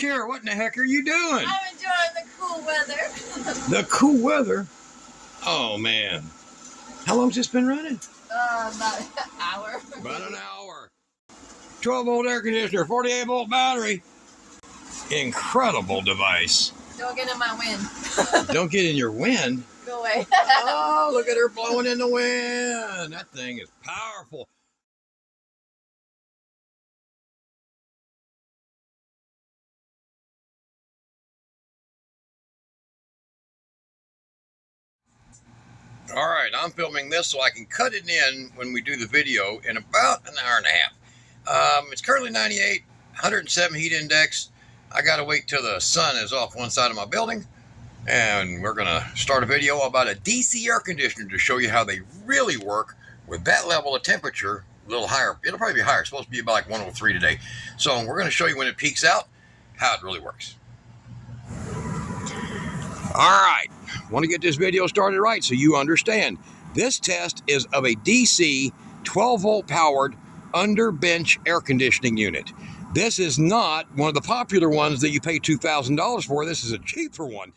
Kara, what in the heck are you doing? I'm enjoying the cool weather. The cool weather? Oh, man. How long's this been running? About an hour. About an hour. 12-volt air conditioner, 48-volt battery. Incredible device. Don't get in my wind. Don't get in your wind? Go away. Oh, look at her blowing in the wind. That thing is powerful. All right, I'm filming this so I can cut it in when we do the video in about an hour and a half. It's currently 98, 107 heat index. I got to wait till the sun is off one side of my building. And we're going to start a video about a DC air conditioner to show you how they really work with that level of temperature, a little higher. It'll probably be higher. It's supposed to be about like 103 today. So we're going to show you when it peaks out, how it really works. All right, want to get this video started right so you understand. This test is of a DC 12-volt powered under bench air conditioning unit. This is not one of the popular ones that you pay $2,000 for. This is a cheaper one.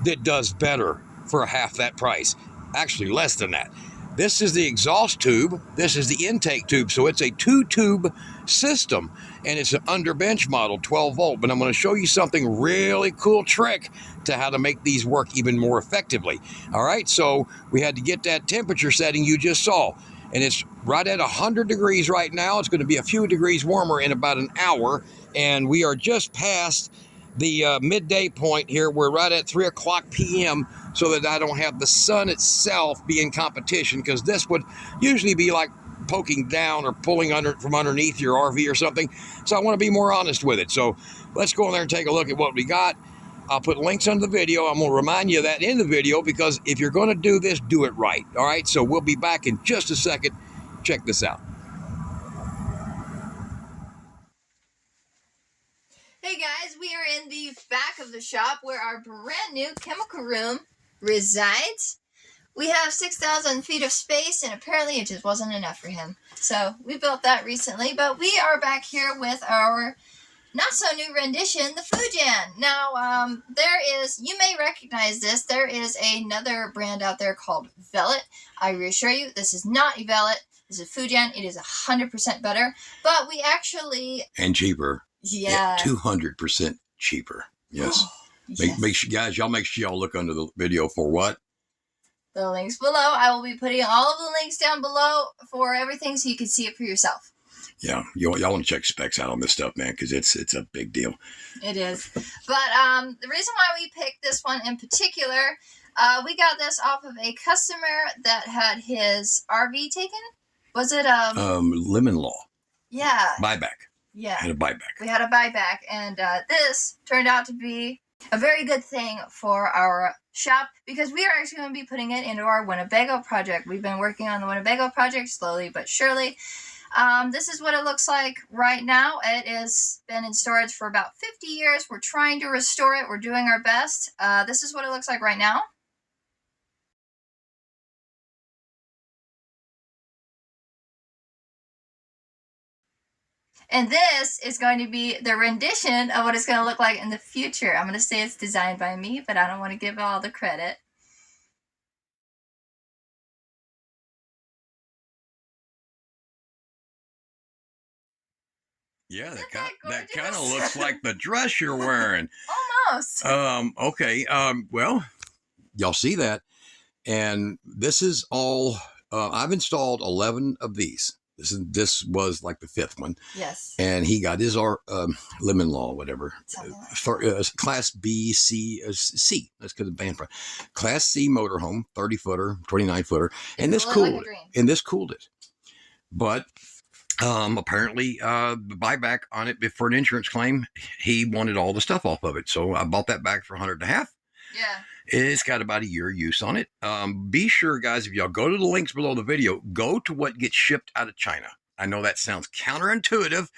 That does better for half that price. Actually, less than that. This is the exhaust tube. This is the intake tube. So it's a 2-tube system, and it's an underbench model, 12 volt. But I'm going to show you something really cool trick to how to make these work even more effectively. All right, so we had to get that temperature setting you just saw, and it's right at 100 degrees right now. It's going to be a few degrees warmer in about an hour, and we are just past the midday point here. We're right at 3 o'clock p.m. so that I don't have the sun itself be in competition, because this would usually be like poking down or pulling from underneath your RV or something. So I want to be more honest with it. So let's go in there and take a look at what we got. I'll put links under the video. I'm going to remind you of that in the video, because if you're going to do this, do it right. All right, so we'll be back in just a second. Check this out. Hey guys, we are in the back of the shop where our brand new chemical room resides. We have 6,000 feet of space, and apparently it just wasn't enough for him. So we built that recently, but we are back here with our not so new rendition, the Fujian. Now, there is, you may recognize this, there is another brand out there called Velvet. I reassure you, this is not a Velvet. This is Fujian. It is 100% better, but we actually... And cheaper. Yeah. 200% cheaper. Yes. Oh, yes. Make sure, guys, make sure y'all look under the video for what? The links below. I will be putting all of the links down below for everything so you can see it for yourself. Yeah, y'all want to check specs out on this stuff, man, because it's a big deal. It is. But the reason why we picked this one in particular, we got this off of a customer that had his RV taken. Was it Lemon Law? Yeah. Buyback. Yeah. Had a buyback. We had a buyback, and this turned out to be a very good thing for our shop, because we are actually going to be putting it into our Winnebago project. We've been working on the Winnebago project slowly but surely. This is what it looks like right now. It has been in storage for about 50 years. We're trying to restore it. We're doing our best. This is what it looks like right now. And this is going to be the rendition of what it's going to look like in the future. I'm going to say it's designed by me, but I don't want to give all the credit. Yeah, that kind of looks like the dress you're wearing. Almost. Okay. Well, y'all see that. And this is all, I've installed 11 of these. This was like the 5th one. Yes. And he got his Lemon Law, whatever. Class B, C, C. That's because of band price. Class C motorhome, 30-footer, 29-footer. And this cooled it. But apparently the buyback on it for an insurance claim, he wanted all the stuff off of it. So I bought that back for $100.50. Yeah. It's got about a year use on it. Be sure, guys, if y'all go to the links below the video, go to what gets shipped out of China. I know that sounds counterintuitive,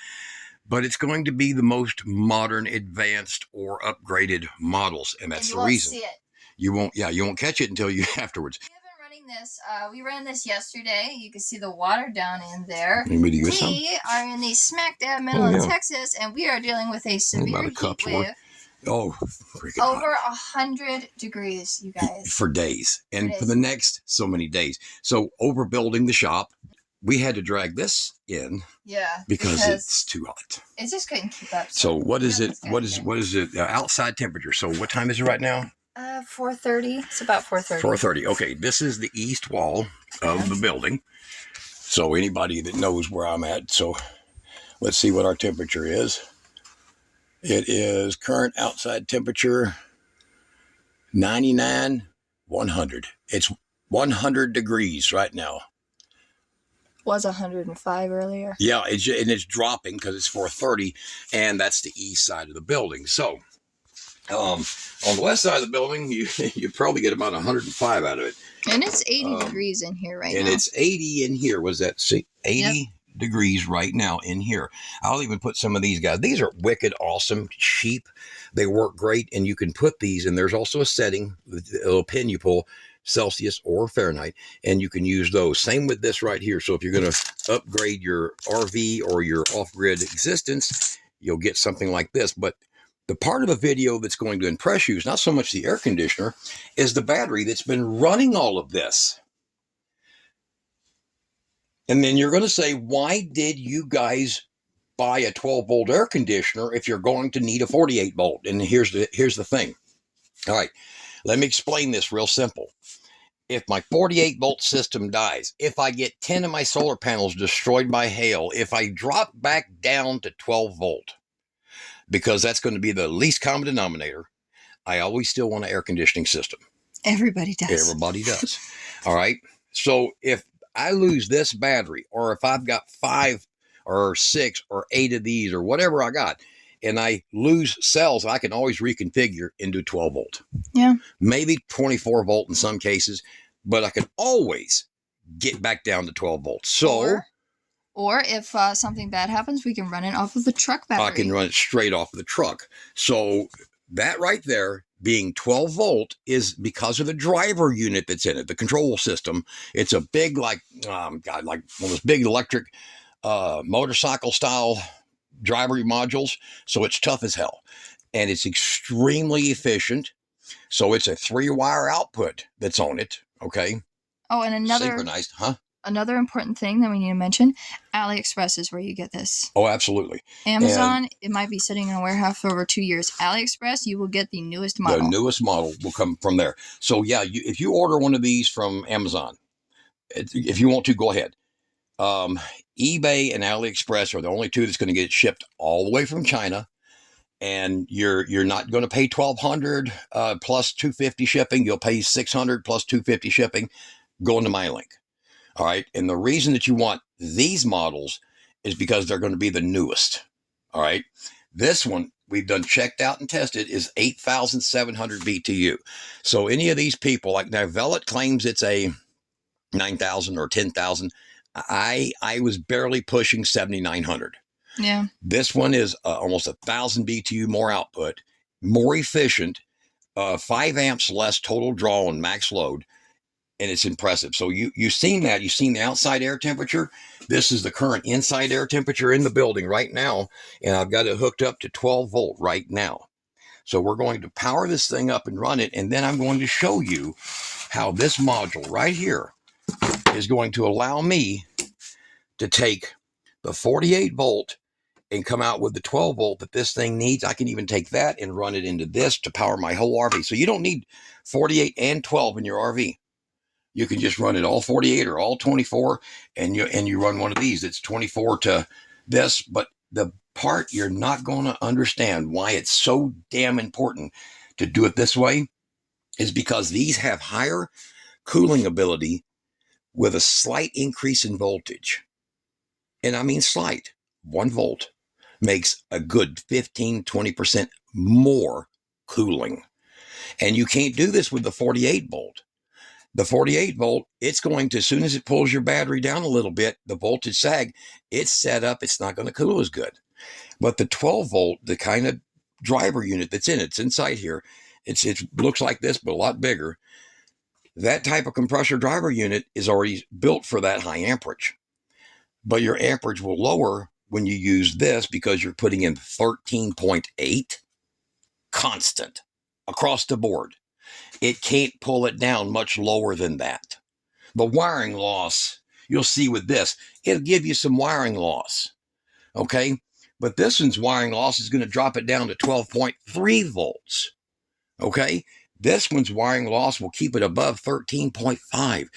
but it's going to be the most modern, advanced, or upgraded models, and that's the reason. See it. You won't catch it until you afterwards. We have been running this. We ran this yesterday. You can see the water down in there. We are in the smack dab middle of Texas, and we are dealing with a severe heat wave. Oh, freaking over 100 degrees, you guys. For days. And for the next so many days. So overbuilding the shop, we had to drag this in. Yeah. Because it's too hot. It just couldn't keep up. So what is it? What is it? Outside temperature. So what time is it right now? 4:30. It's about 4:30. 4:30. Okay. This is the east wall of the building. So anybody that knows where I'm at. So let's see what our temperature is. It is current outside temperature 99, 100. It's 100 degrees right now. Was 105 earlier. Yeah, it's dropping because it's 4:30, and that's the east side of the building. So on the west side of the building, you probably get about 105 out of it. And it's 80 degrees in here right now. And it's 80 in here. Was that 80? Yep. Degrees right now in here. I'll even put some of these guys. These are wicked awesome, cheap. They work great, and you can put these, and there's also a setting, a little pin you pull, Celsius or Fahrenheit, and you can use those. Same with this right here. So if you're going to upgrade your RV or your off-grid existence, you'll get something like this. But the part of the video that's going to impress you is not so much the air conditioner, is the battery that's been running all of this. And then you're going to say, why did you guys buy a 12-volt air conditioner if you're going to need a 48-volt? And here's the thing. All right, let me explain this real simple. If my 48-volt system dies, if I get 10 of my solar panels destroyed by hail, if I drop back down to 12-volt, because that's going to be the least common denominator, I always still want an air conditioning system. Everybody does. Everybody does. All right, so if I lose this battery, or if I've got 5 or 6 or 8 of these or whatever I got, and I lose cells, I can always reconfigure into 12 volt. Yeah. Maybe 24 volt in some cases, but I can always get back down to 12 volts. So, or if something bad happens, we can run it off of the truck battery. I can run it straight off of the truck. So that right there, being 12 volt, is because of the driver unit that's in it, the control system. It's a big, like one of those big electric motorcycle style driver modules. So it's tough as hell, and it's extremely efficient. So it's a 3-wire output that's on it. Okay. Oh, and another synchronized, huh? Another important thing that we need to mention, AliExpress is where you get this. Oh, absolutely. Amazon, it might be sitting in a warehouse for over 2 years. AliExpress, you will get the newest model. The newest model will come from there. So yeah, if you order one of these from Amazon, if you want to, go ahead. eBay and AliExpress are the only two that's going to get it shipped all the way from China. And you're not going to pay $1,200 plus $250 shipping. You'll pay $600 plus $250 shipping. Go into my link. All right. And the reason that you want these models is because they're going to be the newest. All right. This one we've done checked out and tested is 8,700 BTU. So any of these people, like now, Velit claims it's a 9,000 or 10,000. I was barely pushing 7,900. Yeah. This one is almost 1,000 BTU more output, more efficient, 5 amps less total draw and max load. And it's impressive. So you've seen that. You've seen the outside air temperature. This is the current inside air temperature in the building right now. And I've got it hooked up to 12 volt right now. So we're going to power this thing up and run it. And then I'm going to show you how this module right here is going to allow me to take the 48 volt and come out with the 12 volt that this thing needs. I can even take that and run it into this to power my whole RV. So you don't need 48 and 12 in your RV. You can just run it all 48 or all 24, and you run one of these. It's 24 to this, but the part you're not going to understand why it's so damn important to do it this way is because these have higher cooling ability with a slight increase in voltage. And I mean slight. 1 volt makes a good 15-20% more cooling. And you can't do this with the 48 volt. The 48 volt, it's going to, as soon as it pulls your battery down a little bit, the voltage sag, it's set up, it's not going to cool as good. But the 12 volt, the kind of driver unit that's in it, it's inside here, it looks like this, but a lot bigger. That type of compressor driver unit is already built for that high amperage. But your amperage will lower when you use this because you're putting in 13.8 constant across the board. It can't pull it down much lower than that. The wiring loss, you'll see with this, it'll give you some wiring loss. Okay? But this one's wiring loss is going to drop it down to 12.3 volts. Okay? This one's wiring loss will keep it above 13.5.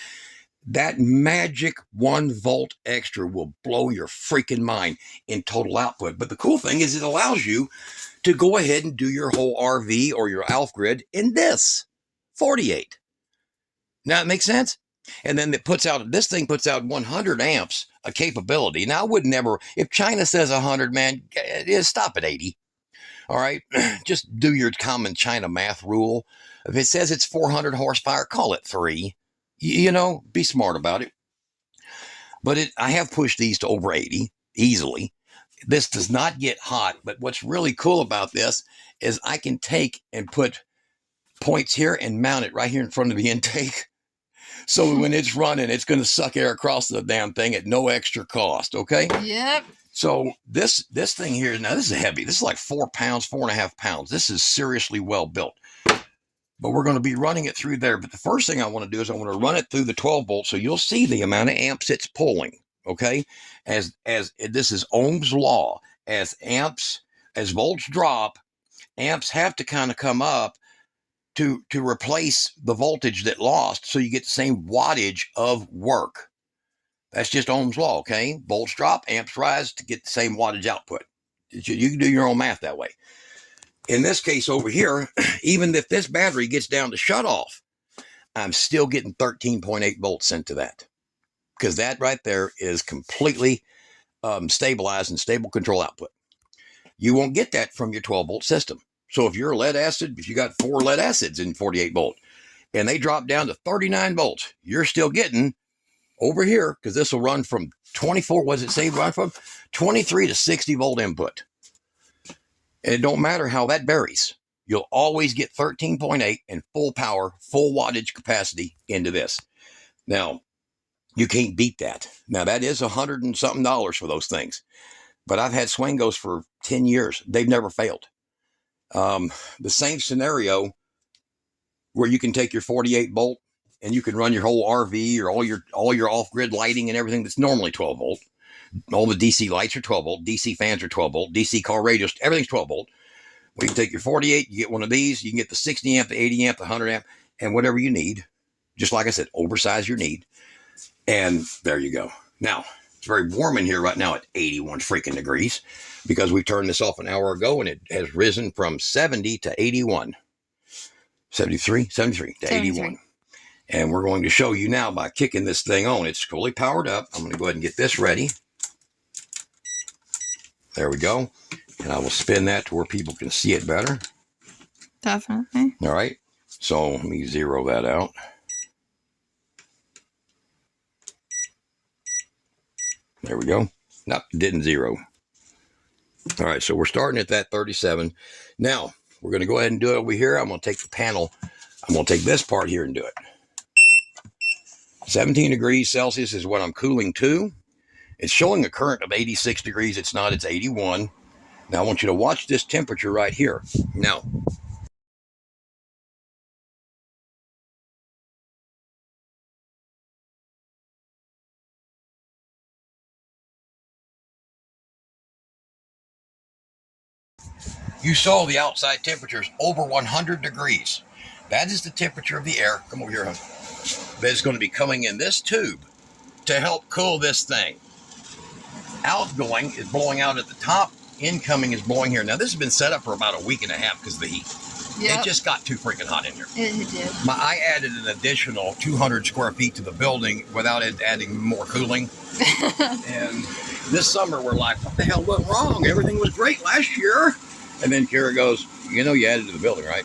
That magic 1 volt extra will blow your freaking mind in total output. But the cool thing is it allows you to go ahead and do your whole RV or your ALF grid in this 48. Now it makes sense? And then this thing puts out 100 amps of capability. Now I would never, if China says 100, man, stop at 80. All right, just do your common China math rule. If it says it's 400 horsepower, call it 3. You know, be smart about it. But I have pushed these to over 80 easily. This does not get hot, but what's really cool about this is I can take and put points here and mount it right here in front of the intake. So when it's running, it's going to suck air across the damn thing at no extra cost, okay? Yep. So this thing here, now this is heavy. This is like 4 pounds, 4.5 pounds. This is seriously well built. But we're going to be running it through there. But the first thing I want to do is I want to run it through the 12 volts so you'll see the amount of amps it's pulling, okay? As this is Ohm's law. As volts drop, amps have to kind of come up to replace the voltage that lost so you get the same wattage of work. That's just Ohm's law, okay? Volts drop, amps rise to get the same wattage output. You can do your own math that way. In this case over here, even if this battery gets down to shut off, I'm still getting 13.8 volts sent to that. Because that right there is completely stabilized and stable control output. You won't get that from your 12 volt system. So if you're lead acid, if you got 4 lead acids in 48 volt, and they drop down to 39 volts, you're still getting over here, because this will run from 24, what does it say, run from 23 to 60 volt input. And it don't matter how that varies. You'll always get 13.8 and full power, full wattage capacity into this. Now, you can't beat that. Now, that is $100 and something for those things. But I've had Swangos for 10 years. They've never failed. The same scenario where you can take your 48 volt and you can run your whole RV or all your off-grid lighting and everything that's normally 12 volt. All the DC lights are 12 volt, DC fans are 12 volt, DC car radios, everything's 12 volt. Well, you can take your 48, you get one of these, you can get the 60 amp, the 80 amp, the 100 amp, and whatever you need. Just like I said, oversize your need. And there you go. Now, it's very warm in here right now at 81 freaking degrees because we turned this off an hour ago and it has risen from 70 to 81. 73 to 81. And we're going to show you now by kicking this thing on. It's fully powered up. I'm going to go ahead and get this ready. There we go. And I will spin that to where people can see it better. Definitely. All right. So let me zero that out. There we go. Nope, didn't zero. All right, so we're starting at that 37. Now, we're going to go ahead and do it over here. I'm going to take the panel. I'm going to take this part here and do it. 17 degrees Celsius is what I'm cooling to. It's showing a current of 86 degrees. It's not, it's 81. Now I want you to watch this temperature right here. Now, you saw the outside temperatures over 100 degrees. That is the temperature of the air. Come over here, honey. That is going to be coming in this tube to help cool this thing. Outgoing is blowing out at the top. Incoming is blowing here. Now, this has been set up for about a week and a half because of the heat. Yep. It just got too freaking hot in here. It did. I added an additional 200 square feet to the building without adding more cooling. And this summer, we're like, what the hell went wrong? Everything was great last year. And then Kara goes, you know you added to the building, right?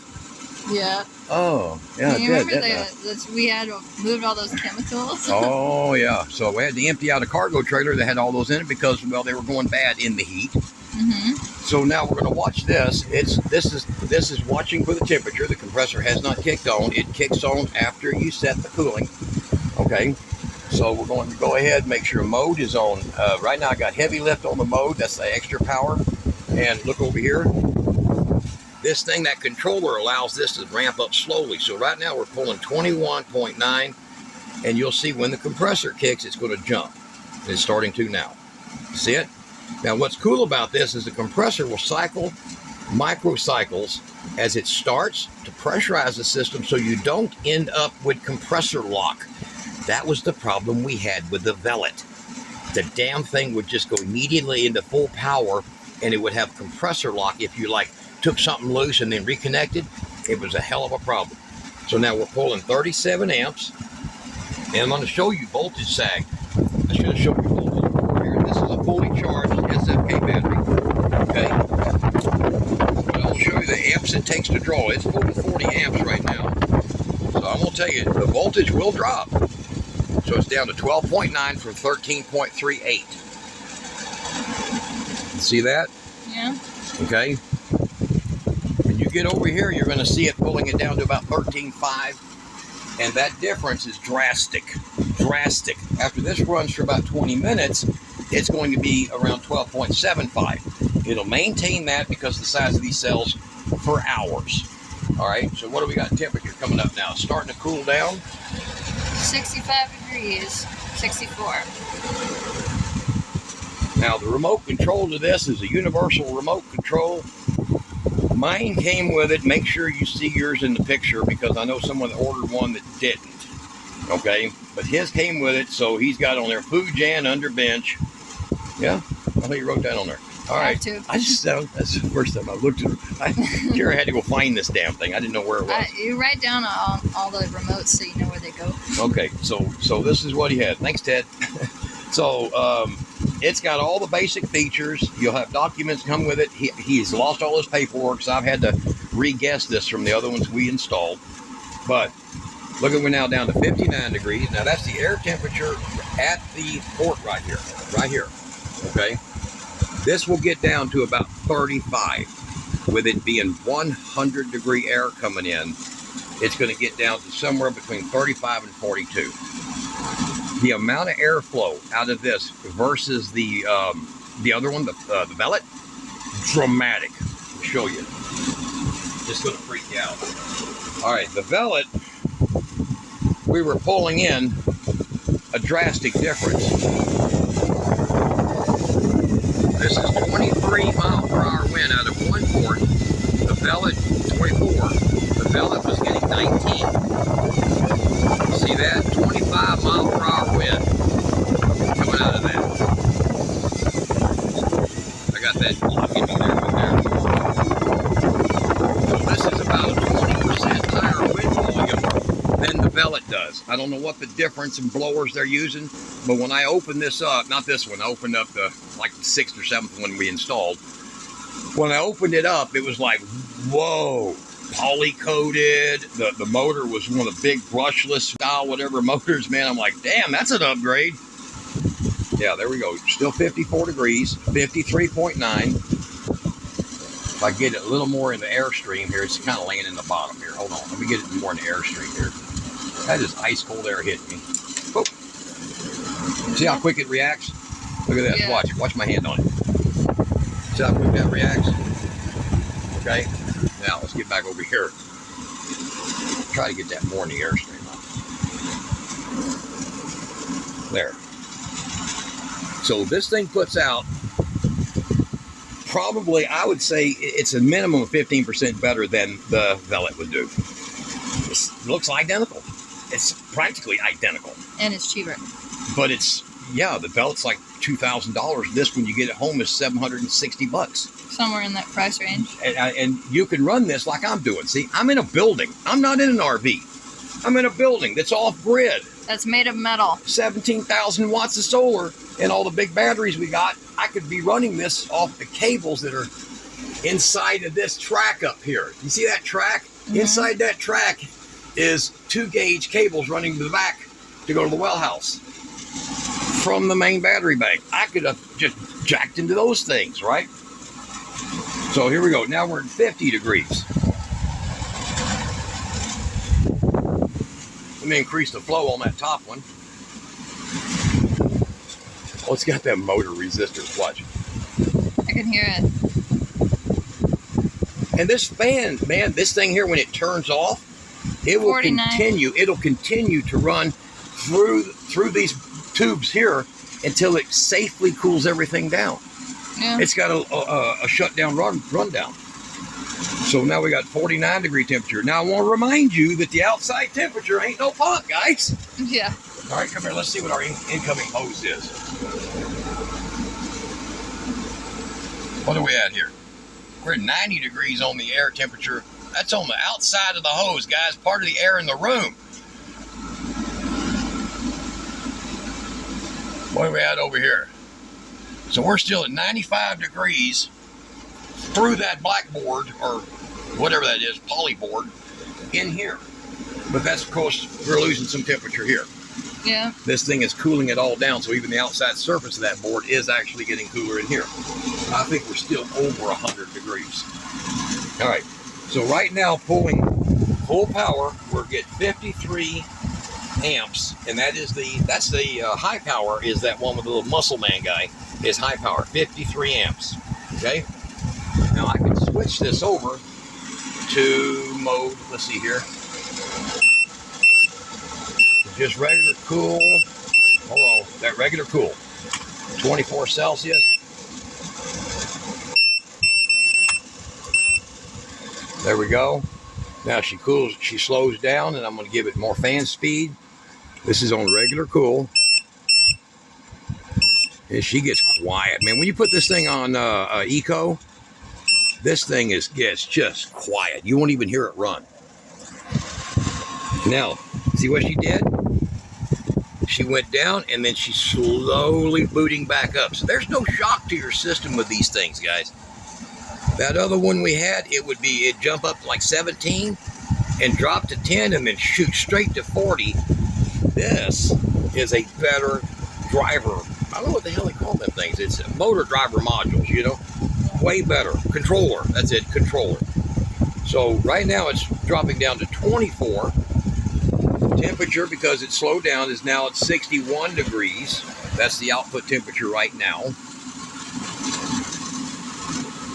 Yeah. Oh, yeah, you remember we had moved all those chemicals? Oh, yeah. So we had to empty out a cargo trailer that had all those in it because, well, they were going bad in the heat. Mm-hmm. So now we're going to watch this. This is watching for the temperature. The compressor has not kicked on. It kicks on after you set the cooling. Okay. So we're going to go ahead and make sure mode is on. Right now I got heavy lift on the mode. That's the extra power. And look over here. This thing, that controller allows this to ramp up slowly. So right now we're pulling 21.9, and you'll see when the compressor kicks, it's going to jump. It's starting to now. See it? Now what's cool about this is the compressor will cycle microcycles as it starts to pressurize the system so you don't end up with compressor lock. That was the problem we had with the Velvet. The damn thing would just go immediately into full power, and it would have compressor lock if you like took something loose and then reconnected. It was a hell of a problem. So now we're pulling 37 amps, and I'm going to show you voltage sag. I should have shown you voltage before here. This is a fully charged SFK battery. Okay. I'll show you the amps it takes to draw. It's over 40 amps right now. So I'm going to tell you, the voltage will drop. So it's down to 12.9 from 13.38. See that? Yeah. Okay. When you get over here, you're going to see it pulling it down to about 13.5. And that difference is drastic. Drastic. After this runs for about 20 minutes, it's going to be around 12.75. It'll maintain that because of the size of these cells for hours. All right. So what do we got temperature coming up now? It's starting to cool down. 65 degrees, 64. Now the remote control to this is a universal remote control. Mine came with it. Make sure you see yours in the picture because I know someone ordered one that didn't. Okay, but his came with it, so he's got on there Fujian under bench. Yeah, I think you wrote that on there. All right. I just that's the first time I looked at it. Kara had to go find this damn thing. I didn't know where it was. You write down all the remotes so you know where they go. Okay, so this is what he had. Thanks, Ted. So it's got all the basic features. You'll have documents come with it. He's lost all his paperwork, so I've had to re-guess this from the other ones we installed. But look at, we're now down to 59 degrees. Now that's the air temperature at the port right here. Right here. Okay. This will get down to about 35. With it being 100 degree air coming in, it's going to get down to somewhere between 35 and 42. The amount of airflow out of this versus the other one, the Velvet, dramatic. I'll show you. Just going to freak you out. All right, the Velvet, we were pulling in a drastic difference. This is 23 mile per hour wind out of one port. The Velvet, 24. The Velvet was getting 19. See that? 25 mile per hour wind coming out of that. I got that blocking me there with there. So this is about a 20% higher wind volume than the Velvet does. I don't know what the difference in blowers they're using, but when I opened this up, not this one, I opened up the like the 6th or 7th one we installed. When I opened it up, it was like, whoa. Poly-coated. The motor was one of the big brushless style whatever motors, man. I'm like, damn, that's an upgrade. Yeah, there we go. Still 54 degrees, 53.9. If I get it a little more in the airstream here, it's kind of laying in the bottom here. Hold on, let me get it more in the airstream here. That is ice cold air hitting me. Oh. See how quick it reacts? Look at this. Yeah. Watch my hand on it. See how quick that reacts? Okay. Now, let's get back over here. Try to get that more in the airstream. There. So this thing puts out probably, I would say, it's a minimum of 15% better than the Velvet would do. It looks identical. It's practically identical. And it's cheaper. But it's, yeah, the Velvet's like $2,000. This, when you get it home, is $760. Somewhere in that price range. And you can run this like I'm doing. See, I'm in a building. I'm not in an RV. I'm in a building that's off grid. That's made of metal. 17,000 watts of solar and all the big batteries we got. I could be running this off the cables that are inside of this track up here. You see that track? Mm-hmm. Inside that track is 2-gauge cables running to the back to go to the well house from the main battery bank. I could have just jacked into those things, right? So here we go. Now we're at 50 degrees. Let me increase the flow on that top one. Oh, it's got that motor resistors. Watch. I can hear it. And this fan, man, this thing here, when it turns off, it will 49. continue. It'll continue to run through these tubes here until it safely cools everything down. Yeah. It's got a shutdown rundown. So now we got 49 degree temperature. Now I want to remind you that the outside temperature ain't no fun, guys. Yeah. All right, come here. Let's see what our incoming hose is. What are we at here? We're at 90 degrees on the air temperature. That's on the outside of the hose, guys. Part of the air in the room. What are we at over here? So we're still at 95 degrees through that blackboard, or whatever that is, polyboard, in here. But that's, of course, we're losing some temperature here. Yeah. This thing is cooling it all down, so even the outside surface of that board is actually getting cooler in here. I think we're still over 100 degrees. All right, so right now, pulling full power, we're getting 53 amps, and that's the high power, is that one with the little muscle man guy, is high power, 53 amps, okay? Now I can switch this over to mode, let's see here, just regular cool. Hold on, that regular cool, 24 Celsius. There we go. Now she slows down, and I'm going to give it more fan speed. This is on regular cool. And she gets quiet, man. When you put this thing on eco, this thing gets just quiet. You won't even hear it run. Now, see what she did? She went down, and then she's slowly booting back up. So there's no shock to your system with these things, guys. That other one we had, it'd jump up to like 17 and drop to 10 and then shoot straight to 40. This is a better driver. I don't know what the hell they call them things. It's motor driver modules, you know? Way better. Controller. That's it, controller. So right now it's dropping down to 24. Temperature, because it slowed down, is now at 61 degrees. That's the output temperature right now.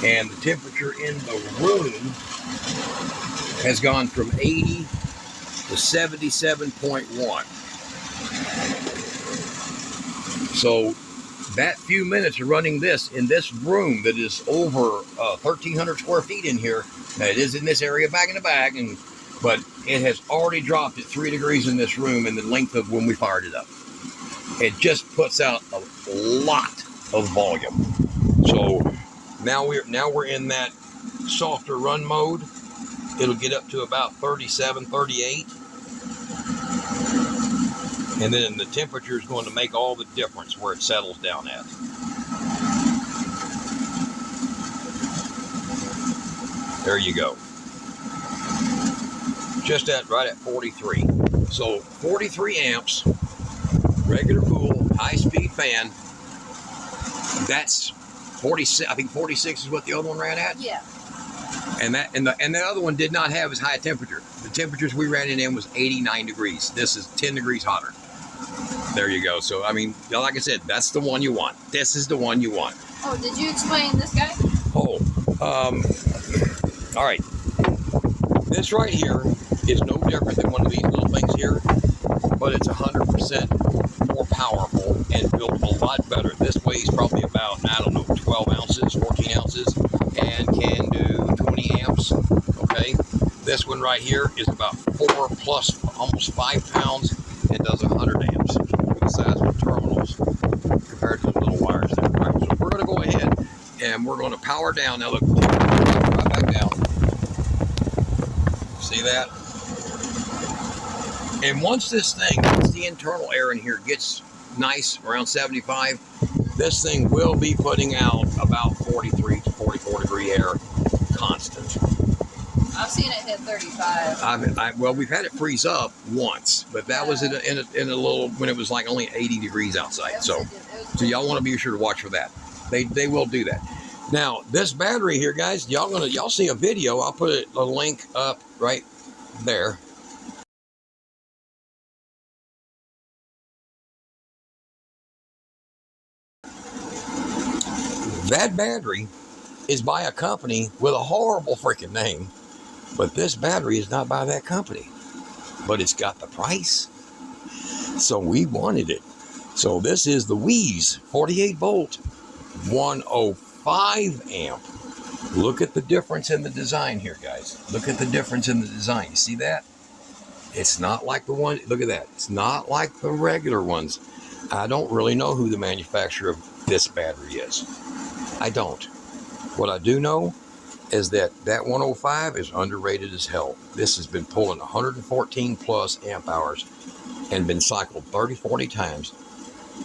And the temperature in the room has gone from 80 to 77.1. So that few minutes of running this in this room that is over 1,300 square feet in here, it is in this area back in the back, but it has already dropped at 3 degrees in this room in the length of when we fired it up. It just puts out a lot of volume. So now we're in that softer run mode. It'll get up to about 37, 38. And then the temperature is going to make all the difference where it settles down at. There you go. Just right at 43. So 43 amps, regular cool, high-speed fan. That's 46. I think 46 is what the other one ran at. Yeah. And the other one did not have as high a temperature. The temperatures we ran it in was 89 degrees. This is 10 degrees hotter. There you go. So, I mean, like I said, that's the one you want. This is the one you want. Oh, did you explain this guy? Oh, all right. This right here is no different than one of these little things here, but it's 100% more powerful and built a lot better. This weighs probably about, I don't know, 12 ounces, 14 ounces, and can do 20 amps, okay? This one right here is about 4 plus almost 5 pounds and does 100 amps with the size of the terminals compared to the little wires there. Right, so we're going to go ahead and we're going to power down. Now look, right back down. See that? And once the internal air in here gets nice, around 75, this thing will be putting out about 43 to 44 degree air constant. I've seen it hit 35. Well, we've had it freeze up once, but that was in a little, when it was like only 80 degrees outside. So y'all want to be sure to watch for that. They will do that. Now, this battery here, guys, y'all see a video. I'll put a link up right there. That battery is by a company with a horrible freaking name, but this battery is not by that company. But it's got the price, so we wanted it. So this is the Wheeze 48 volt 105 amp. Look at the difference in the design here, guys. Look at the difference in the design. You see that? It's not like the one, look at that. It's not like the regular ones. I don't really know who the manufacturer of this battery is. I don't. What I do know is that 105 is underrated as hell. This has been pulling 114 plus amp hours and been cycled 30, 40 times.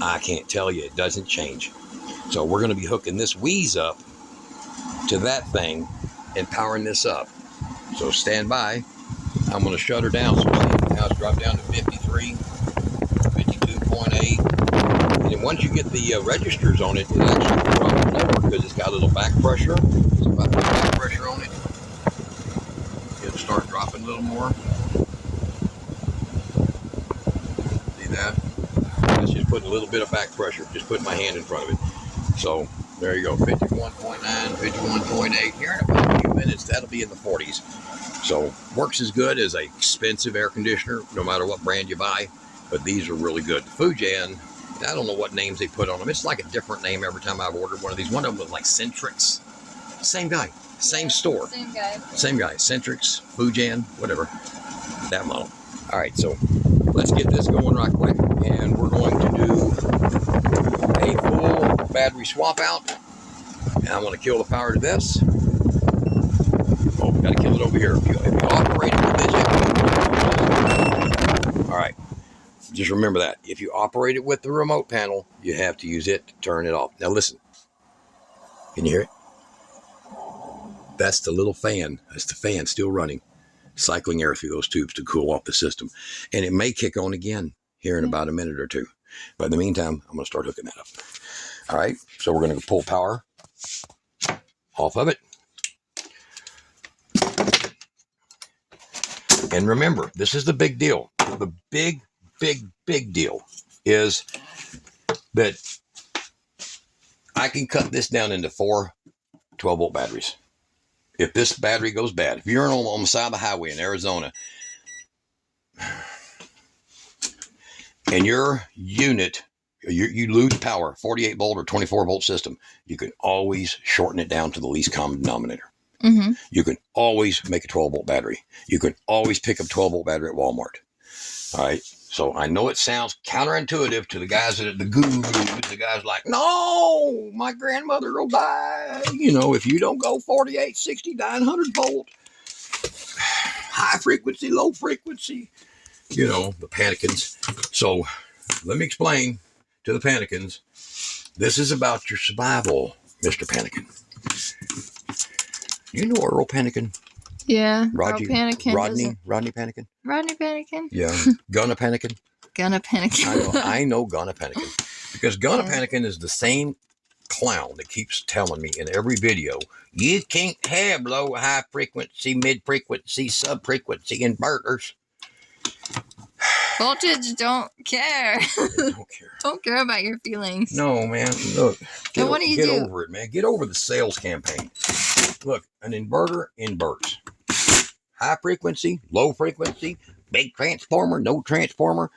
I can't tell you, it doesn't change. So we're going to be hooking this Wheeze up to that thing and powering this up. So stand by. I'm going to shut her down. So now it's dropped down to 53, 52.8. And then once you get the registers on it, it actually will drop it lower because it's got a little back pressure. So if I put back pressure on it, it'll start dropping a little more. See that? That's just putting a little bit of back pressure. Just putting my hand in front of it. So there you go, 51.9, 51.8. Here in about a few minutes, that'll be in the 40s. So works as good as an expensive air conditioner, no matter what brand you buy. But these are really good. Fujian, I don't know what names they put on them. It's like a different name every time I've ordered one of these. One of them was like Centrix. Same guy, same store. Same guy. Same guy. Centrix, Fujian, whatever. That model. All right, so let's get this going right quick. And we're going to do a full battery swap out. And I'm going to kill the power to this. Oh, we got to kill it over here. If you operate it with this, all right. Just remember that. If you operate it with the remote panel, you have to use it to turn it off. Now listen. Can you hear it? That's the little fan. That's the fan still running, cycling air through those tubes to cool off the system. And it may kick on again here in about a minute or two. But in the meantime, I'm going to start hooking that up. All right. So we're going to pull power off of it. And remember, this is the big deal. The big deal is that I can cut this down into 4 12-volt batteries. If this battery goes bad, if you're on the side of the highway in Arizona and your unit, you lose power, 48 volt or 24 volt system, you can always shorten it down to the least common denominator. Mm-hmm. You can always make a 12 volt battery. You can always pick up 12 volt battery at Walmart. All right. So I know it sounds counterintuitive to the guys that are the gurus. The guys like, no, my grandmother will die. You know, if you don't go 48, 60, 900 volt, high frequency, low frequency, you know, the panicans. So let me explain to the panicans. This is about your survival, Mr. Panikin. You know Earl Panikin? Yeah. Rodney Panikin. Rodney Panikin? Yeah. Gunna Panikin. Gunna Panikin. I know Gunna Panikin. Because Gunna Panikin is the same clown that keeps telling me in every video, you can't have low, high frequency, mid frequency, sub frequency inverters. Voltage don't care. Don't care. Don't care about your feelings. No, man. Look. Then what do you do? Get over it, man. Get over the sales campaign. Look, an inverter inverts. High frequency, low frequency, big transformer, no transformer.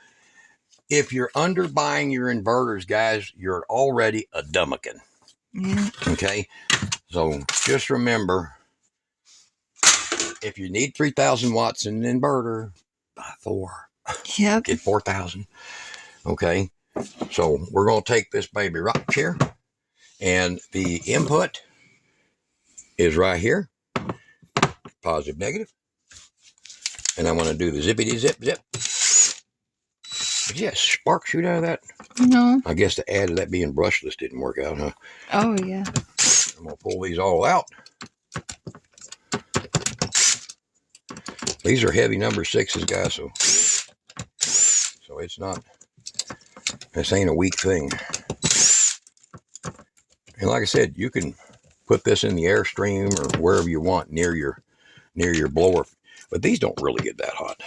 If you're underbuying your inverters, guys, you're already a dummican. Yeah. Okay? So just remember, if you need 3,000 watts in an inverter, buy 4. Yep. Get 4,000. Okay? So we're going to take this baby right here, and the input is right here. Positive, negative. And I'm going to do the zippity zip zip. Did you get a spark shoot out of that? No. I guess the ad of that being brushless didn't work out, huh? Oh, yeah. I'm going to pull these all out. These are heavy number 6s, guys, so it's not, this ain't a weak thing. And like I said, you can put this in the Airstream or wherever you want near your blower. But these don't really get that hot.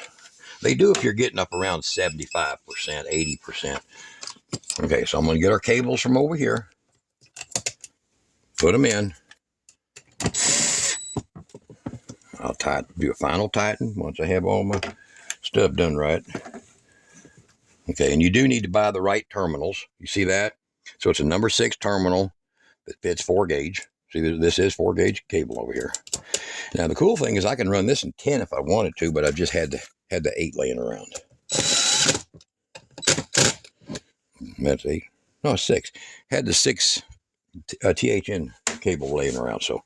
They do if you're getting up around 75%, 80%. Okay, so I'm going to get our cables from over here. Put them in. I'll do a final tighten once I have all my stuff done right. Okay, and you do need to buy the right terminals. You see that? So it's a number 6 terminal that fits 4 gauge. See, this is 4 gauge cable over here. Now the cool thing is I can run this in 10 if I wanted to, but I've just had the 8 laying around. That's 8. No, 6. Had the 6 THN cable laying around. So,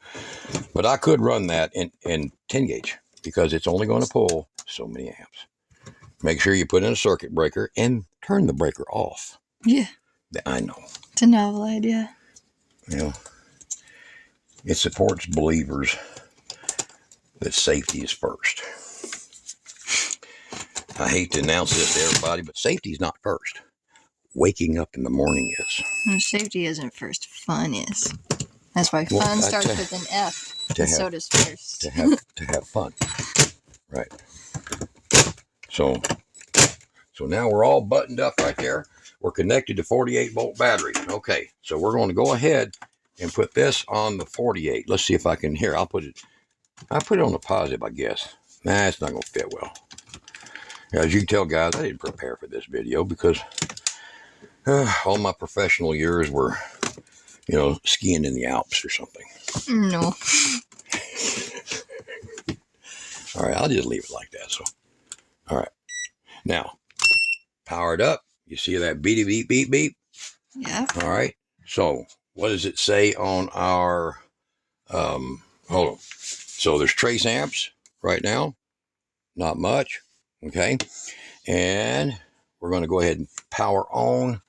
but I could run that in 10 gauge because it's only going to pull so many amps. Make sure you put in a circuit breaker and turn the breaker off. Yeah. I know. It's a novel idea. You know, it supports believers that safety is first. I hate to announce this to everybody, but safety is not first. Waking up in the morning is. No, safety isn't first. Fun is. That's why fun starts with an F. And so does first. To have fun. Right. So now we're all buttoned up right there. We're connected to 48 volt battery. Okay, so we're going to go ahead and put this on the 48. Let's see if I can hear. I'll put it on the positive, I guess. Nah, it's not going to fit well. As you can tell, guys, I didn't prepare for this video because all my professional years were, skiing in the Alps or something. No. All right, I'll just leave it like that. So, all right. Now, powered up. You see that beep, beep, beep, beep? Yeah. All right. So, what does it say on our, hold on. So, there's trace amps right now. Not much. Okay. And we're going to go ahead and power on.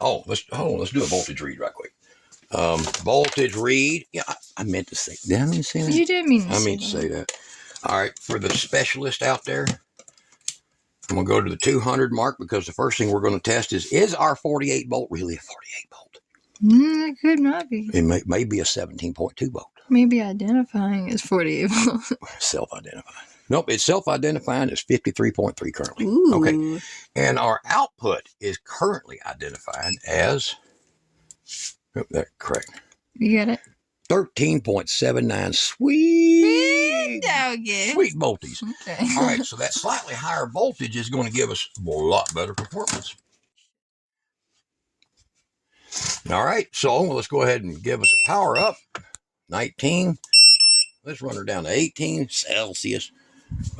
Oh, let's do a voltage read right quick. Voltage read. Yeah, I meant to say. Did I mean to say that? You did mean to I mean to say that. All right. For the specialist out there, I'm going to go to the 200 mark because the first thing we're going to test is our 48 volt really a 48 volt? It could not be. It may be a 17.2 volt. Maybe identifying as 48 volts. Self-identifying. Nope, it's self-identifying as 53.3 currently. Ooh. Okay. And our output is currently identified as, that's correct. You got it? 13.79 sweet voltage. Okay. All right, so that slightly higher voltage is going to give us a lot better performance. All right, so let's go ahead and give us a power up. 19. Let's run her down to 18 Celsius.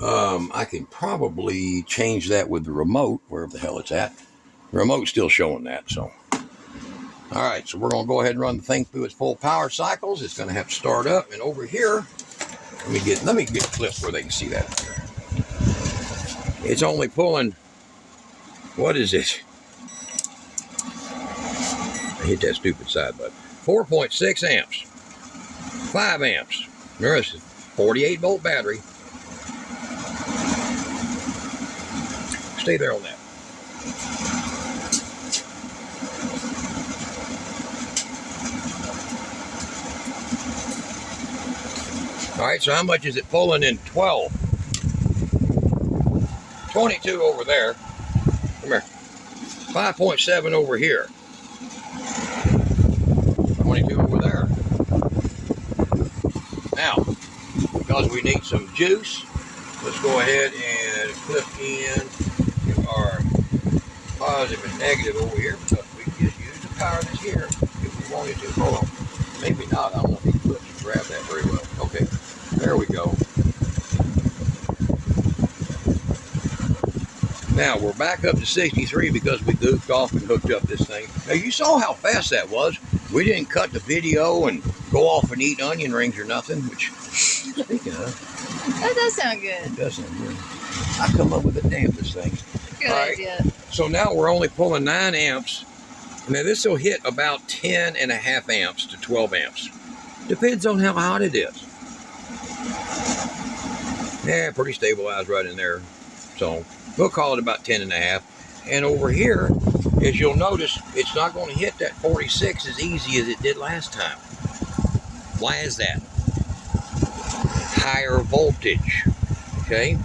I can probably change that with the remote, wherever the hell it's at. The remote's still showing that, so. All right, so we're going to go ahead and run the thing through its full power cycles. It's going to have to start up, and over here, let me get clips where they can see that. It's only pulling, what is it? I hit that stupid side button. 4.6 amps, 5 amps. There's a 48 volt battery. Stay there on that. All right, so how much is it pulling in 12? 22 over there. Come here. 5.7 over here. 22 over there. Now, because we need some juice, let's go ahead and clip in our positive and negative over here because we can just use the power that's here if we wanted to. Hold on. Maybe not. I don't know if these clips grab that very well. Okay. There we go. Now we're back up to 63 because we goofed off and hooked up this thing. Now you saw how fast that was. We didn't cut the video and go off and eat onion rings or nothing, which, speaking of. That does sound good. It does sound good. I come up with the damnedest thing. Good idea. So now we're only pulling 9 amps. Now this will hit about 10.5 amps to 12 amps. Depends on how hot it is. Yeah, pretty stabilized right in there. So we'll call it about 10.5. And over here, as you'll notice, it's not going to hit that 46 as easy as it did last time. Why is that? Higher voltage, okay?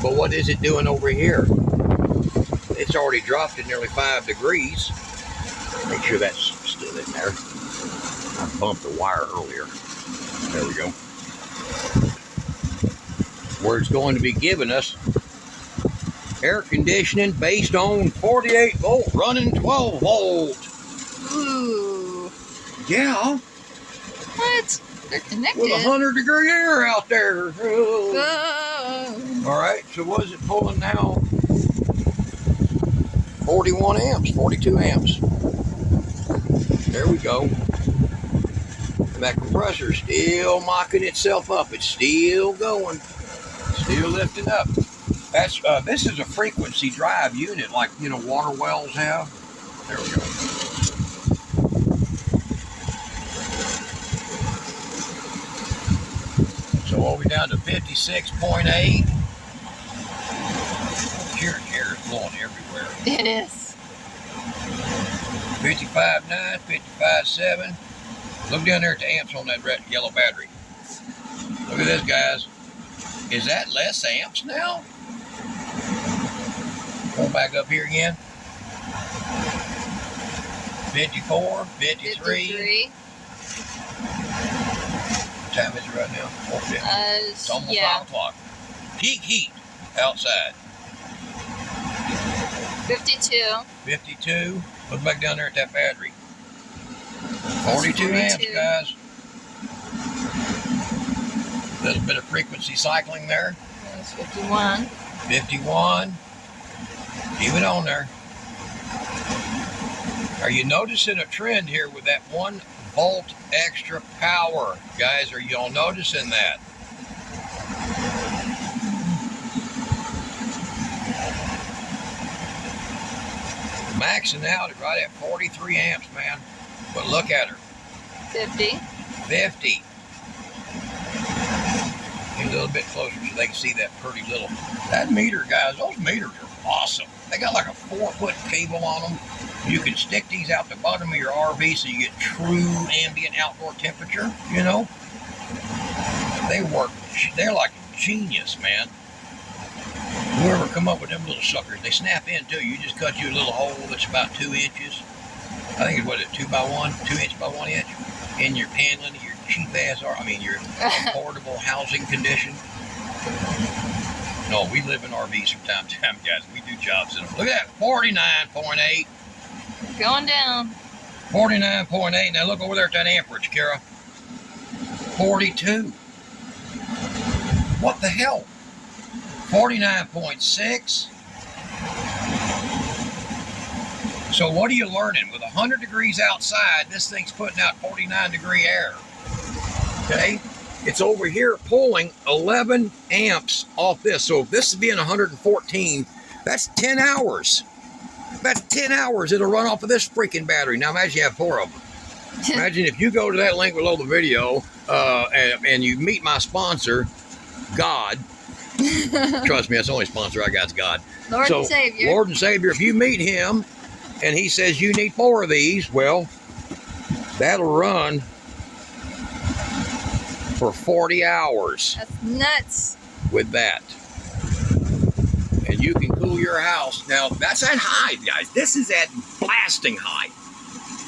But what is it doing over here? It's already dropped to nearly 5 degrees. Make sure that's still in there. I bumped the wire earlier. There we go. Where it's going to be giving us air conditioning based on 48 volt running 12 volt. Ooh. Yeah. What? They're connected. With 100-degree air out there. Whoa. All right, so what is it pulling now? 41 amps, 42 amps. There we go. And that compressor's still mocking itself up. It's still going, still lifting up. That's this is a frequency drive unit, like water wells have. There we go. So we'll be down to 56.8. Air is blowing everywhere. It is. 55.9, 55.7. Look down there at the amps on that red yellow battery. Look at this, guys. Is that less amps now? Going back up here again. 54, 53. What time is it right now? 4:50. It's almost 5 o'clock. Peak heat outside. 52. 52. Look back down there at that battery. 42 amps, guys. A little bit of frequency cycling there. That's 51. 51. Keep it on there. Are you noticing a trend here with that 1 volt extra power? Guys, are y'all noticing that? Maxing out at right at 43 amps, man. But look at her. 50. 50. Get a little bit closer so they can see that pretty little. That meter, guys, those meters are awesome. They got like a 4-foot cable on them. You can stick these out the bottom of your RV so you get true ambient outdoor temperature, They work. They're like a genius, man. Whoever come up with them little suckers, they snap in too. You just cut you a little hole that's about 2 inches. I think it's what, 2 by 1, 2 inch by 1 inch, in your paneling, your cheap ass, your affordable housing condition. No, we live in RVs from time to time, guys. We do jobs in them. Look at that, 49.8. Going down. 49.8. Now look over there at that amperage, Kara. 42. What the hell? 49.6. So what are you learning? With 100 degrees outside, this thing's putting out 49-degree air. Okay? It's over here pulling 11 amps off this. So if this is being 114, that's 10 hours. That's 10 hours it'll run off of this freaking battery. Now imagine you have 4 of them. Imagine if you go to that link below the video and you meet my sponsor, God. Trust me, that's the only sponsor I got is God. Lord and Savior. Lord and Savior, if you meet him and he says you need 4 of these, well, that'll run for 40 hours. That's nuts. With that. And you can cool your house. Now, that's at high, guys. This is at blasting high.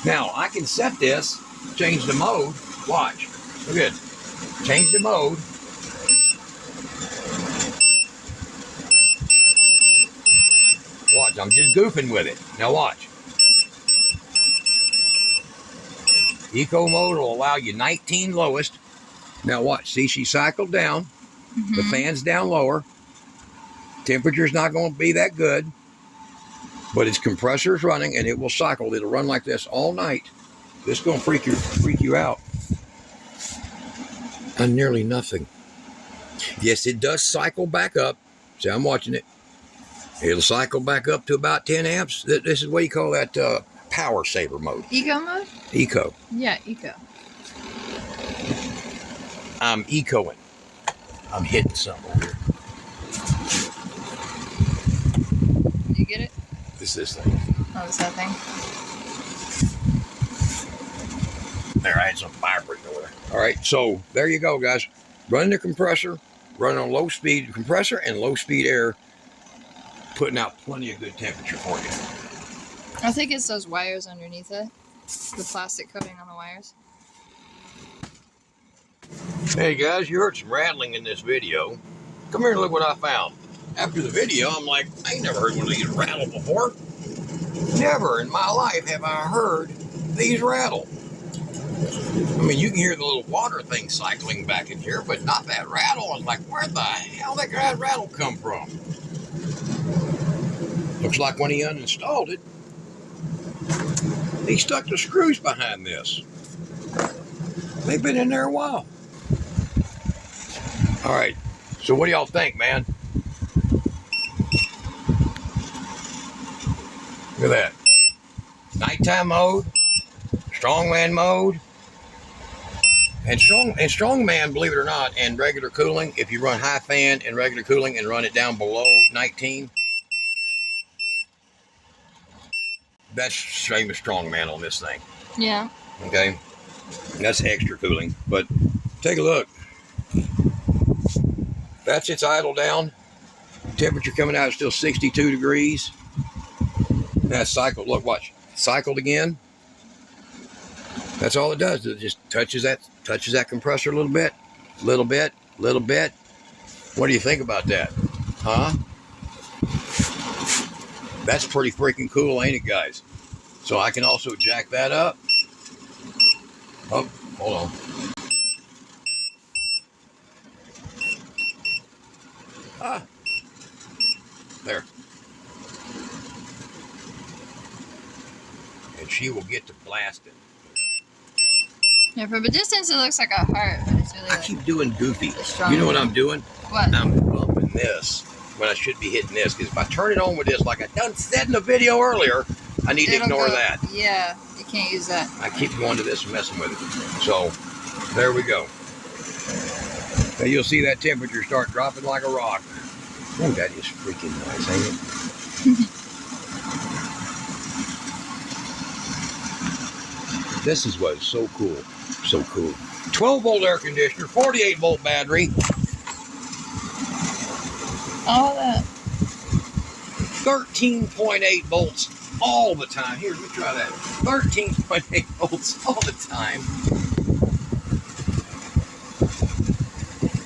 Now, I can set this, change the mode. Watch. Look at it. Change the mode. Watch, I'm just goofing with it. Now watch. Eco mode will allow you 19 lowest. Now watch, see she cycled down. The fan's down lower. Temperature's not going to be that good. But its compressor's running and it will cycle. It'll run like this all night. This is going to freak you out. And nearly nothing. Yes, it does cycle back up. See, I'm watching it. It'll cycle back up to about 10 amps. This is what you call that power saver mode. Eco mode? Eco. Yeah, eco. I'm ecoing. I'm hitting something over here. You get it? It's this thing. Oh, it's that thing. there. I had some fibers over there. All right, so there you go, guys. Running the compressor, running on low speed compressor and low speed air, putting out plenty of good temperature for you. I think it's those wires underneath it. The plastic coating on the wires. Hey guys, you heard some rattling in this video. Come here and look what I found. After the video, I'm like, I ain't never heard one of these rattle before. Never in my life have I heard these rattle. I mean, you can hear the little water thing cycling back in here, but not that rattle. I was like, where the hell did that rattle come from? Looks like when he uninstalled it, he stuck the screws behind this. They've been in there a while. All right, so what do y'all think, man? Look at that. Nighttime mode, strongman mode, and strongman, believe it or not, and regular cooling, if you run high fan and regular cooling and run it down below 19, that's same as strongman on this thing. Yeah. Okay, that's extra cooling, but take a look. That's its idle down. Temperature coming out is still 62 degrees. That's cycled. Look, watch. Cycled again. That's all it does. It just touches that compressor a little bit. Little bit. What do you think about that? Huh? That's pretty freaking cool, ain't it, guys? So I can also jack that up. Oh, hold on. Ah, there. And she will get to blasting. Yeah, from a distance it looks like a heart, but it's really I keep doing goofy. strong. You know what I'm doing? What? I'm bumping this when I should be hitting this, because if I turn it on with this, like I done said in the video earlier, I need to ignore that. Yeah, you can't use that. I keep going to this and messing with it. So, there we go. Now you'll see that temperature start dropping like a rock. Oh, that is freaking nice, ain't it? This is what is so cool. So cool. 12 volt air conditioner, 48 volt battery. All that. 13.8 volts all the time. Here, let me try that. 13.8 volts all the time.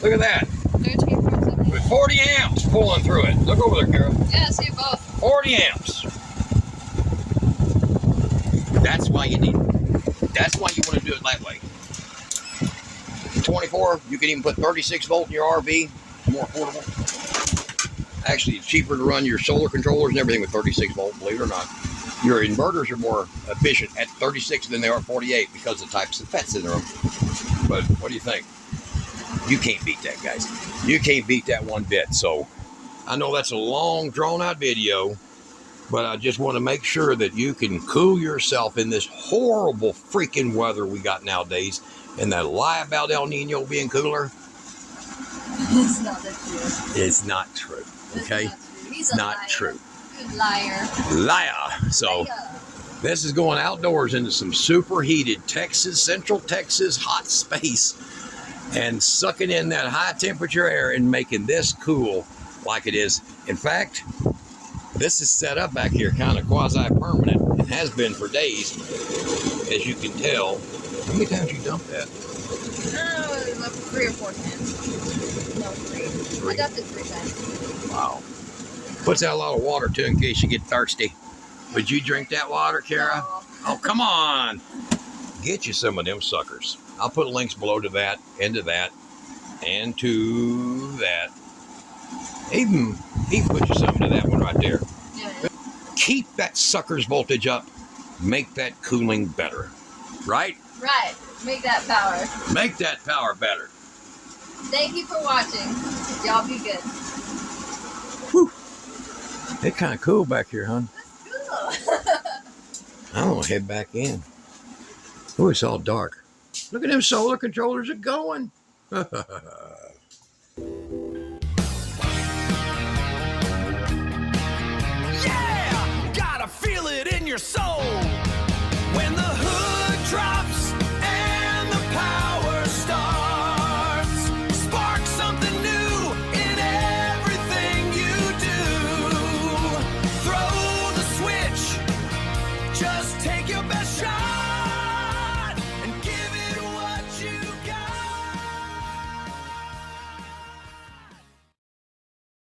Look at that. 13.7. With 40 amps pulling through it. Look over there, Carol. Yeah, I see both. 40 amps. That's why you need it. That's why you want to do it that way. 24, you can even put 36 volt in your RV. More affordable. Actually, it's cheaper to run your solar controllers and everything with 36 volt, believe it or not. Your inverters are more efficient at 36 than they are 48 because of the types of FETs in them. But what do you think? You can't beat that, guys. You can't beat that one bit. So I know that's a long, drawn-out video, but I just want to make sure that you can cool yourself in this horrible freaking weather we got nowadays. And that lie about El Nino being cooler. It's not that true. It's not true. Okay? He's a not liar. True. Good liar. Liar. So this is going outdoors into some superheated Texas, Central Texas hot space and sucking in that high temperature air and making this cool like it is. In fact, this is set up back here kind of quasi-permanent. It has been for days, as you can tell. How many times you dumped that? Like 3 or 4 times. No, 3. I dumped it 3 times. Wow. Puts out a lot of water too in case you get thirsty. Would you drink that water, Kara? No. Oh, come on. Get you some of them suckers. I'll put links below to that, and to that, and to that. Even put you some into that one right there. Yeah. Keep that sucker's voltage up. Make that cooling better. Right? Right. Make that power. Make that power better. Thank you for watching. Y'all be good. Whew. It's kind of cool back here, hon. That's cool. I'm going to head back in. Oh, it's all dark. Look at them solar controllers are going.